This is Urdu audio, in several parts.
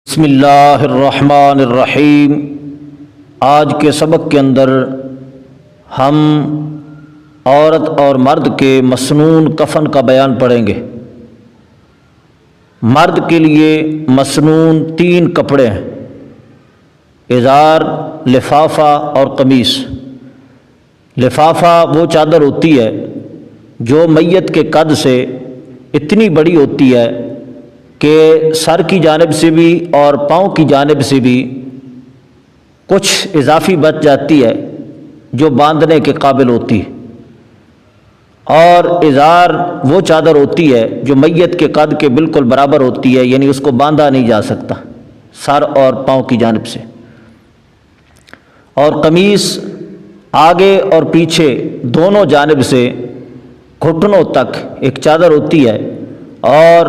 بسم اللہ الرحمن الرحیم۔ آج کے سبق کے اندر ہم عورت اور مرد کے مسنون کفن کا بیان پڑھیں گے۔ مرد کے لیے مسنون 3 کپڑے ہیں: ازار، لفافہ اور قمیص۔ لفافہ وہ چادر ہوتی ہے جو میت کے قد سے اتنی بڑی ہوتی ہے کہ سر کی جانب سے بھی اور پاؤں کی جانب سے بھی کچھ اضافی بچ جاتی ہے جو باندھنے کے قابل ہوتی ہے، اور ازار وہ چادر ہوتی ہے جو میت کے قد کے بالکل برابر ہوتی ہے، یعنی اس کو باندھا نہیں جا سکتا سر اور پاؤں کی جانب سے۔ اور قمیص آگے اور پیچھے دونوں جانب سے گھٹنوں تک ایک چادر ہوتی ہے، اور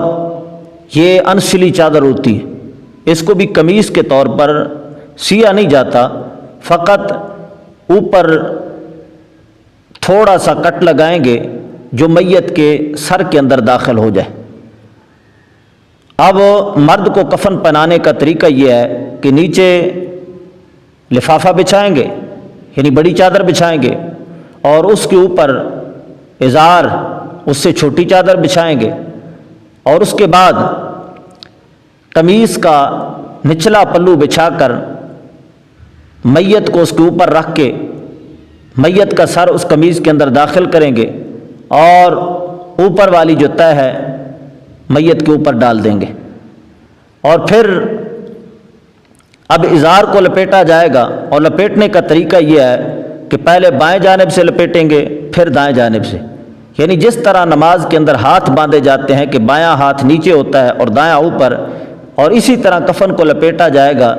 یہ انسلی چادر ہوتی ہے۔ اس کو بھی قمیص کے طور پر سیا نہیں جاتا، فقط اوپر تھوڑا سا کٹ لگائیں گے جو میت کے سر کے اندر داخل ہو جائے۔ اب مرد کو کفن پہنانے کا طریقہ یہ ہے کہ نیچے لفافہ بچھائیں گے، یعنی بڑی چادر بچھائیں گے، اور اس کے اوپر ازار، اس سے چھوٹی چادر بچھائیں گے، اور اس کے بعد قمیص کا نچلا پلو بچھا کر میت کو اس کے اوپر رکھ کے میت کا سر اس قمیص کے اندر داخل کریں گے، اور اوپر والی جو تہہ ہے میت کے اوپر ڈال دیں گے۔ اور پھر اب ازار کو لپیٹا جائے گا، اور لپیٹنے کا طریقہ یہ ہے کہ پہلے بائیں جانب سے لپیٹیں گے، پھر دائیں جانب سے، یعنی جس طرح نماز کے اندر ہاتھ باندھے جاتے ہیں کہ بایاں ہاتھ نیچے ہوتا ہے اور دایاں اوپر، اور اسی طرح کفن کو لپیٹا جائے گا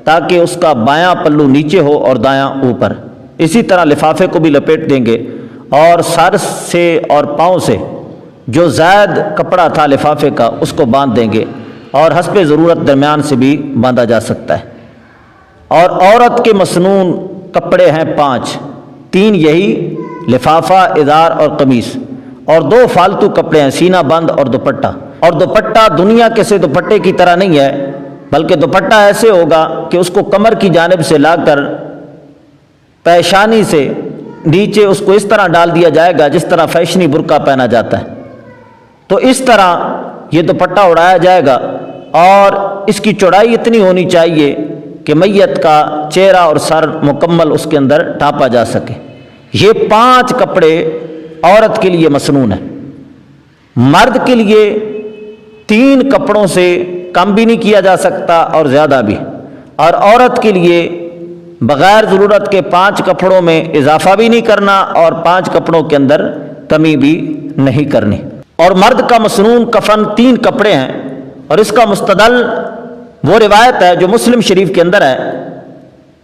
تاکہ اس کا بایاں پلو نیچے ہو اور دایاں اوپر۔ اسی طرح لفافے کو بھی لپیٹ دیں گے، اور سر سے اور پاؤں سے جو زائد کپڑا تھا لفافے کا اس کو باندھ دیں گے، اور حسب ضرورت درمیان سے بھی باندھا جا سکتا ہے۔ اور عورت کے مسنون کپڑے ہیں 5، 3 یہی لفافہ، ازار اور قمیص، اور 2 فالتو کپڑے ہیں: سینہ بند اور دوپٹہ۔ اور دوپٹہ دنیا کے سے دوپٹے کی طرح نہیں ہے، بلکہ دوپٹہ ایسے ہوگا کہ اس کو کمر کی جانب سے لا کر پیشانی سے نیچے اس کو اس طرح ڈال دیا جائے گا جس طرح فیشنی برقع پہنا جاتا ہے، تو اس طرح یہ دوپٹہ اڑایا جائے گا، اور اس کی چوڑائی اتنی ہونی چاہیے کہ میت کا چہرہ اور سر مکمل اس کے اندر ڈھانپا جا سکے۔ یہ 5 کپڑے عورت کے لیے مسنون ہیں۔ مرد کے لیے 3 کپڑوں سے کم بھی نہیں کیا جا سکتا اور زیادہ بھی، اور عورت کے لیے بغیر ضرورت کے 5 کپڑوں میں اضافہ بھی نہیں کرنا اور 5 کپڑوں کے اندر کمی بھی نہیں کرنی۔ اور مرد کا مسنون کفن 3 کپڑے ہیں، اور اس کا مستدل وہ روایت ہے جو مسلم شریف کے اندر ہے۔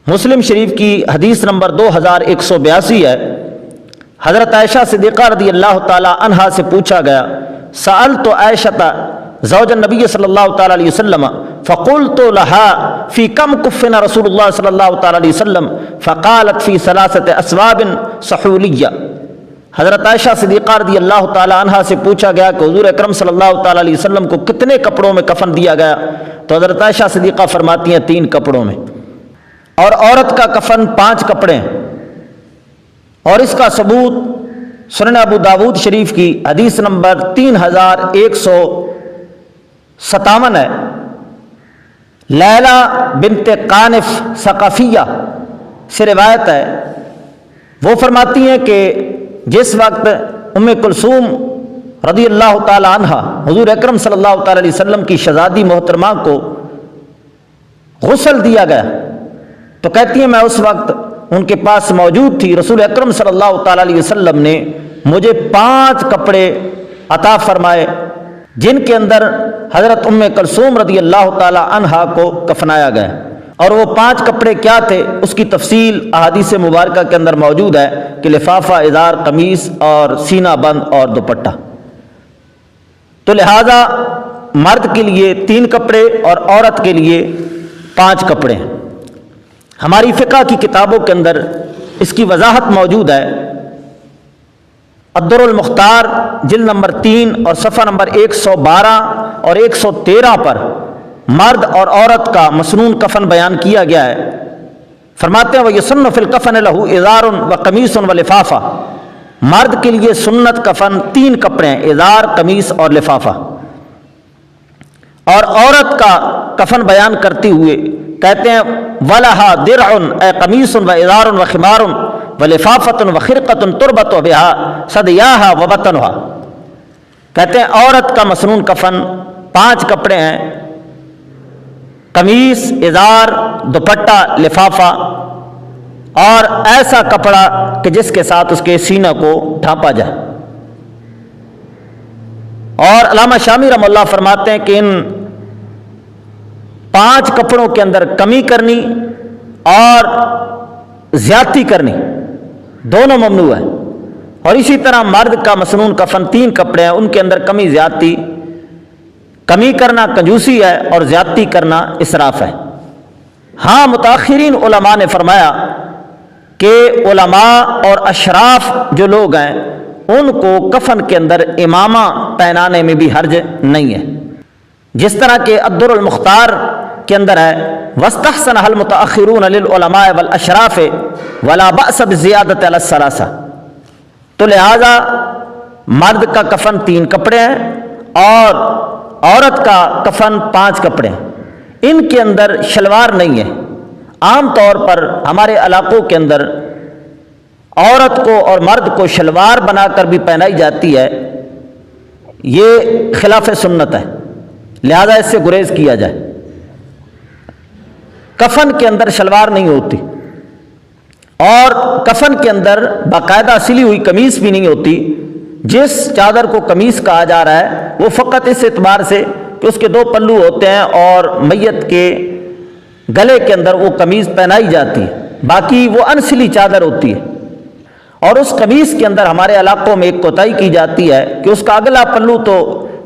مسلم شریف کی حدیث نمبر 2182 ہے۔ حضرت عائشہ صدیقہ رضی اللہ تعالی عنہا سے پوچھا گیا: سألت عائشہ زوج النبی صلی اللہ تعالی علیہ وسلم فقلت لها فی کم کفن رسول اللہ صلی اللہ تعالی علیہ وسلم فقالت فی 3 اسواب سحولیہ۔ حضرت عائشہ صدیقہ رضی اللہ تعالی عنہا سے پوچھا گیا کہ حضور اکرم صلی اللہ تعالی علیہ وسلم کو کتنے کپڑوں میں کفن دیا گیا؟ تو حضرت عائشہ صدیقہ فرماتی ہیں 3 کپڑوں میں۔ اور عورت کا کفن 5 کپڑے ہیں، اور اس کا ثبوت سنن ابو داود شریف کی حدیث نمبر 3157 ہے۔ لیلہ بنت قانف ثقفیہ سے روایت ہے، وہ فرماتی ہیں کہ جس وقت ام کلثوم رضی اللہ تعالی عنہا حضور اکرم صلی اللہ تعالی علیہ وسلم کی شہزادی محترمہ کو غسل دیا گیا، تو کہتی ہیں میں اس وقت ان کے پاس موجود تھی۔ رسول اکرم صلی اللہ تعالی علیہ وسلم نے مجھے 5 کپڑے عطا فرمائے جن کے اندر حضرت ام کلثوم رضی اللہ تعالی عنہا کو کفنایا گیا، اور وہ 5 کپڑے کیا تھے اس کی تفصیل احادیث مبارکہ کے اندر موجود ہے کہ لفافہ، ازار، قمیص اور سینہ بند اور دوپٹہ۔ تو لہذا مرد کے لیے 3 کپڑے اور عورت کے لیے 5 کپڑے ہیں۔ ہماری فقہ کی کتابوں کے اندر اس کی وضاحت موجود ہے۔ الدر المختار جلد نمبر 3 اور صفحہ نمبر 112 اور 113 پر مرد اور عورت کا مسنون کفن بیان کیا گیا ہے۔ فرماتے ہیں وَيُسَنُّ فِي الْكَفَنِ لَهُ إِزَارٌ وَقَمِيصٌ وَلِفَافَةٌ، مرد کے لیے سنت کفن 3 کپڑے ہیں، ازار، قمیص اور لفافہ۔ اور عورت کا کفن بیان کرتے ہوئے کہتے ہیں وَلَهَا دِرْعٌ اے قمیصٌ وَإِزَارٌ وَخِمَارٌ وَلِفَافَةٌ وَخِرْقَةٌ تُرْبَطُ بِهَا صَدْيَاهَا وَبَطْنُهَا، کہتے ہیں عورت کا مسنون کفن 5 کپڑے ہیں، قمیص، ازار، دوپٹہ، لفافہ، اور ایسا کپڑا کہ جس کے ساتھ اس کے سینہ کو ڈھانپا جائے۔ اور علامہ شامی رحمہ اللہ فرماتے ہیں کہ ان 5 کپڑوں کے اندر کمی کرنی اور زیادتی کرنی دونوں ممنوع ہے۔ اور اسی طرح مرد کا مسنون کفن 3 کپڑے ہیں، ان کے اندر کمی زیادتی، کمی کرنا کنجوسی ہے اور زیادتی کرنا اسراف ہے۔ ہاں متاخرین علماء نے فرمایا کہ علماء اور اشراف جو لوگ ہیں ان کو کفن کے اندر امامہ پہنانے میں بھی حرج نہیں ہے، جس طرح کہ الدر المختار کے اندر ہے وَاسْتَحْسَنَهَا الْمُتَأَخِّرُونَ لِلْعُلَمَاءِ وَالْأَشْرَافِ وَلَا بَأْسَ بِالزِّيَادَةِ عَلَى الثَّلَاثَةِ، تو لہذا مرد کا کفن 3 کپڑے ہیں اور عورت کا کفن 5 کپڑے ہیں، ان کے اندر شلوار نہیں ہے۔ عام طور پر ہمارے علاقوں کے اندر عورت کو اور مرد کو شلوار بنا کر بھی پہنائی جاتی ہے، یہ خلاف سنت ہے، لہذا اس سے گریز کیا جائے۔ کفن کے اندر شلوار نہیں ہوتی اور کفن کے اندر باقاعدہ سلی ہوئی قمیص بھی نہیں ہوتی۔ جس چادر کو قمیص کہا جا رہا ہے وہ فقط اس اعتبار سے کہ اس کے 2 پلو ہوتے ہیں اور میت کے گلے کے اندر وہ قمیص پہنائی جاتی ہے، باقی وہ انسلی چادر ہوتی ہے۔ اور اس قمیص کے اندر ہمارے علاقوں میں ایک کوتاہی کی جاتی ہے کہ اس کا اگلا پلو تو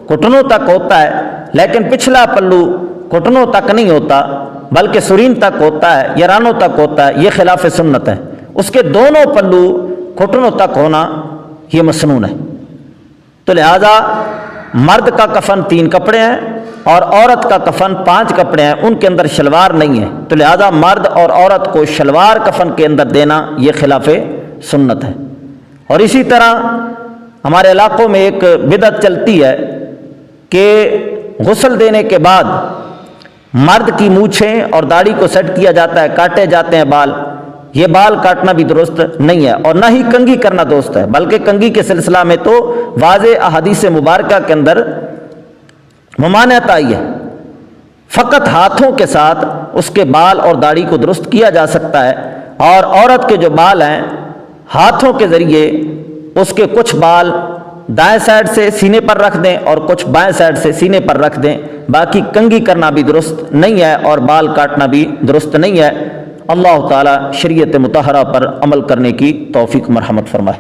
گھٹنوں تک ہوتا ہے لیکن پچھلا پلو گھٹنوں تک نہیں ہوتا بلکہ سرین تک ہوتا ہے یا رانوں تک ہوتا ہے، یہ خلاف سنت ہے۔ اس کے دونوں پلو گھٹنوں تک ہونا یہ مسنون ہے۔ تو لہذا مرد کا کفن 3 کپڑے ہیں اور عورت کا کفن 5 کپڑے ہیں، ان کے اندر شلوار نہیں ہے، تو لہذا مرد اور عورت کو شلوار کفن کے اندر دینا یہ خلاف سنت ہے۔ اور اسی طرح ہمارے علاقوں میں ایک بدعت چلتی ہے کہ غسل دینے کے بعد مرد کی مونچھیں اور داڑھی کو سیٹ کیا جاتا ہے، کاٹے جاتے ہیں بال، یہ بال کاٹنا بھی درست نہیں ہے اور نہ ہی کنگھی کرنا درست ہے، بلکہ کنگھی کے سلسلہ میں تو واضح احادیث مبارکہ کے اندر ممانعت آئی ہے۔ فقط ہاتھوں کے ساتھ اس کے بال اور داڑھی کو درست کیا جا سکتا ہے، اور عورت کے جو بال ہیں ہاتھوں کے ذریعے اس کے کچھ بال دائیں سائڈ سے سینے پر رکھ دیں اور کچھ بائیں سائڈ سے سینے پر رکھ دیں، باقی کنگھی کرنا بھی درست نہیں ہے اور بال کاٹنا بھی درست نہیں ہے۔ اللہ تعالی شریعت مطہرہ پر عمل کرنے کی توفیق مرحمت فرمائے۔